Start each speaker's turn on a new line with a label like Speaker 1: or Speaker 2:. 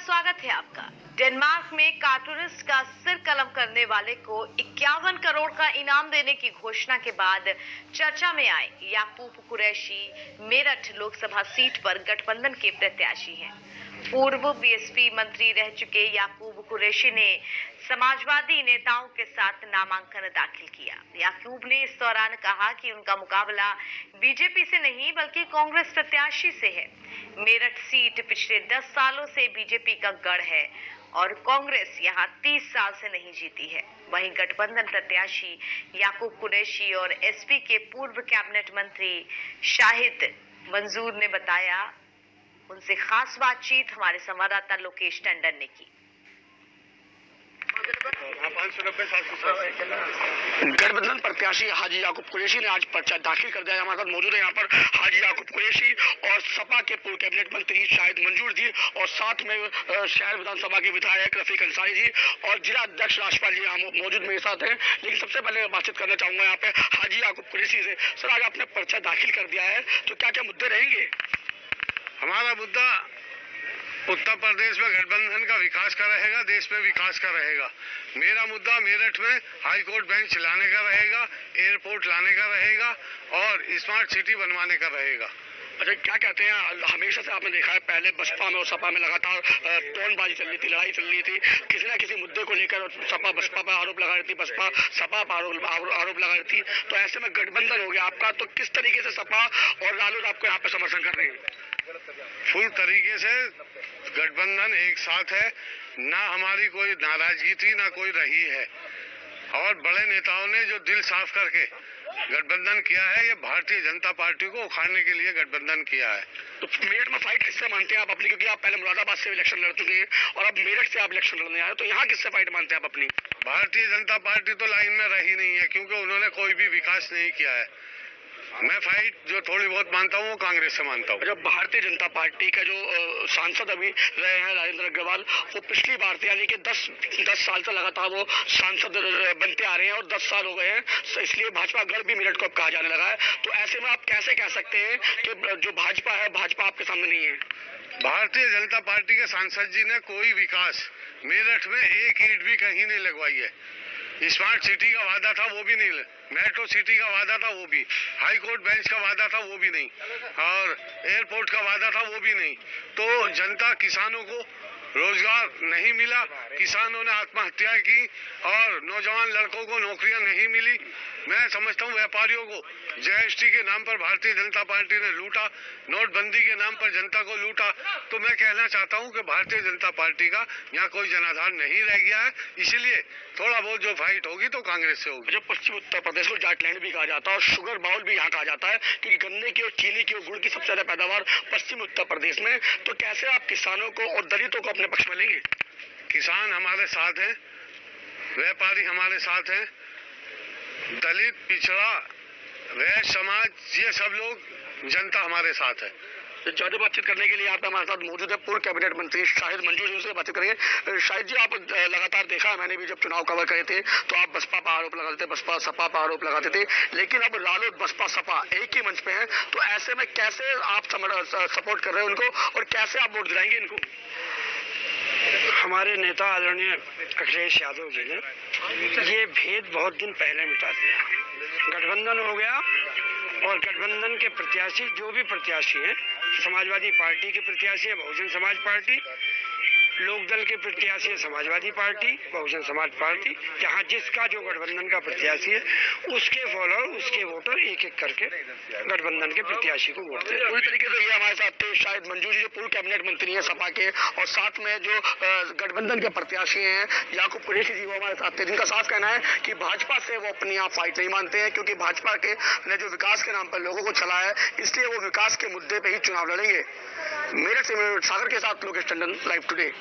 Speaker 1: स्वागत है आपका। डेनमार्क में कार्टूनिस्ट का सिर कलम करने वाले को 51 करोड़ का इनाम देने की घोषणा के बाद चर्चा में आए याकूब कुरैशी मेरठ लोकसभा सीट पर गठबंधन के प्रत्याशी हैं। पूर्व बीएसपी मंत्री रह चुके याकूब कुरैशी ने समाजवादी नेताओं के साथ नामांकन दाखिल किया। याकूब ने इस दौरान कहा कि उनका मुकाबला बीजेपी से नहीं बल्कि कांग्रेस प्रत्याशी से है। मेरठ सीट पिछले 10 सालों से बीजेपी का गढ़ है और कांग्रेस यहां 30 साल से नहीं जीती है। वहीं गठबंधन प्रत्याशी याकूब कुरैशी और एसपी के पूर्व कैबिनेट मंत्री शाहिद मंजूर ने बताया। उनसे खास बातचीत हमारे संवाददाता लोकेश टंडन ने की।
Speaker 2: गठबंधन प्रत्याशी हाजी याकूब कुरैशी ने आज पर्चा दाखिल कर दिया। हमारे साथ मौजूद है यहाँ पर हाजी याकूब कुरैशी और सपा के पूर्व कैबिनेट मंत्री शाहिद मंजूर जी और साथ में शहर विधानसभा के विधायक रफीक अंसारी जी और जिला अध्यक्ष राजपाल जी यहाँ मौजूद मेरे साथ हैं। लेकिन सबसे पहले मैं बातचीत करना चाहूंगा यहाँ पे हाजी याकूब कुरैशी से। सर, आज आपने पर्चा दाखिल कर दिया है तो क्या क्या मुद्दे रहेंगे?
Speaker 3: हमारा मुद्दा उत्तर प्रदेश में गठबंधन का विकास का रहेगा, देश में विकास का रहेगा। मेरा मुद्दा मेरठ में हाई कोर्ट बेंच लाने का रहेगा, एयरपोर्ट लाने का रहेगा और स्मार्ट सिटी बनवाने का रहेगा।
Speaker 2: अच्छा, क्या कहते हैं, हमेशा से आपने देखा है पहले बसपा में और सपा में लगातार टोनबाजी चल रही थी, लड़ाई चल रही थी, किसी ना किसी मुद्दे को लेकर सपा बसपा पर आरोप लगा रही थी, बसपा सपा पर आरोप लगा रही थी। तो ऐसे में गठबंधन हो गया आपका, तो किस तरीके से सपा और रालोद आपको यहाँ पे समर्थन कर रहे हैं?
Speaker 3: फुल तरीके से गठबंधन एक साथ है, ना हमारी कोई नाराजगी थी ना कोई रही है। और बड़े नेताओं ने जो दिल साफ करके गठबंधन किया है, ये भारतीय जनता पार्टी को उखाड़ने के लिए गठबंधन किया है।
Speaker 2: तो मेरठ में फाइट किससे मानते हैं आप अपनी? क्योंकि आप पहले मुरादाबाद से इलेक्शन लड़ चुके हैं और अब मेरठ से आप इलेक्शन लड़ने आए, तो यहाँ किससे फाइट मानते हैं आप अपनी?
Speaker 3: भारतीय जनता पार्टी तो लाइन में रही नहीं है क्योंकि उन्होंने कोई भी विकास नहीं किया है। मैं फाइट जो थोड़ी बहुत मानता हूँ वो कांग्रेस से मानता हूँ।
Speaker 2: जब भारतीय जनता पार्टी का जो सांसद अभी रहे हैं राजेंद्र अग्रवाल, वो पिछली बार से यानी कि 10 साल से लगातार वो सांसद बनते आ रहे हैं और 10 साल हो गए हैं, इसलिए भाजपा गढ़ भी मेरठ को अब कहा जाने लगा है। तो ऐसे में आप कैसे कह सकते हैं कि जो भाजपा है, भाजपा आपके सामने नहीं है?
Speaker 3: भारतीय जनता पार्टी के सांसद जी ने कोई विकास मेरठ में एक ईंट भी कहीं नहीं लगवाई है। स्मार्ट सिटी का वादा था वो भी नहीं, मेट्रो सिटी का वादा था वो भी, हाई कोर्ट बेंच का वादा था वो भी नहीं और एयरपोर्ट का वादा था वो भी नहीं। तो जनता, किसानों को रोजगार नहीं मिला, किसानों ने आत्महत्या की और नौजवान लड़कों को नौकरियां नहीं मिली। मैं समझता हूं व्यापारियों को जीएसटी के नाम पर भारतीय जनता पार्टी ने लूटा, नोटबंदी के नाम पर जनता को लूटा। तो मैं कहना चाहता हूं कि भारतीय जनता पार्टी का यहाँ कोई जनाधार नहीं रह गया है, इसलिए थोड़ा बहुत जो फाइट होगी तो कांग्रेस से होगी।
Speaker 2: जो पश्चिम उत्तर प्रदेश को जाटलैंड भी कहा जाता है और शुगर बाउल भी यहाँ कहा जाता है क्योंकि गन्ने की और चीनी की और गुड़ की सबसे ज्यादा पैदावार पश्चिम उत्तर प्रदेश में। तो कैसे आप किसानों को और दलितों को अपने पक्ष में लेंगे?
Speaker 3: किसान हमारे साथ हैं, व्यापारी हमारे साथ हैं, दलित, पिछड़ा, वैश्य समाज, ये सब लोग, जनता हमारे साथ है।
Speaker 2: ज्यादा बातचीत करने के लिए यहाँ पे हमारे साथ मौजूद है पूर्व कैबिनेट मंत्री शाहिद मंजूर जी, उनसे बातचीत करेंगे। शाहिद जी, आप लगातार देखा है, मैंने भी जब चुनाव कवर करे थे तो आप बसपा पर आरोप लगाते थे, बसपा सपा पर आरोप लगाते थे, लेकिन अब रालोद बसपा सपा एक ही मंच पे हैं। तो ऐसे में कैसे आप सपोर्ट कर रहे हैं उनको और कैसे आप वोट दिलाएंगे इनको?
Speaker 4: हमारे नेता आदरणीय अखिलेश यादव जी ने ये भेद बहुत दिन पहले मिटा दिया। गठबंधन हो गया और गठबंधन के प्रत्याशी, जो भी प्रत्याशी हैं, समाजवादी पार्टी के प्रत्याशी है बहुजन समाज पार्टी, लोकदल के प्रत्याशी है समाजवादी पार्टी, बहुजन समाज पार्टी। जहाँ जिसका जो गठबंधन का प्रत्याशी है उसके फॉलोअर, उसके वोटर एक एक करके गठबंधन के प्रत्याशी को वोट देते हैं।
Speaker 2: पूरी तरीके से ये हमारे साथ थे शाहिद मंजूर जी, जो पूर्व कैबिनेट मंत्री हैं सपा के, और साथ में जो गठबंधन के प्रत्याशी हैं याकूब कुरैशी जी, वो हमारे साथ थे, जिनका साफ कहना है कि भाजपा से वो अपनी आप फाइट नहीं मानते हैं क्योंकि भाजपा के ने जो विकास के नाम पर लोगों को चला है, इसलिए वो विकास के मुद्दे पर ही चुनाव लड़ेंगे। मेरठ से सागर के साथ लोकेश टंडन, लाइव टुडे।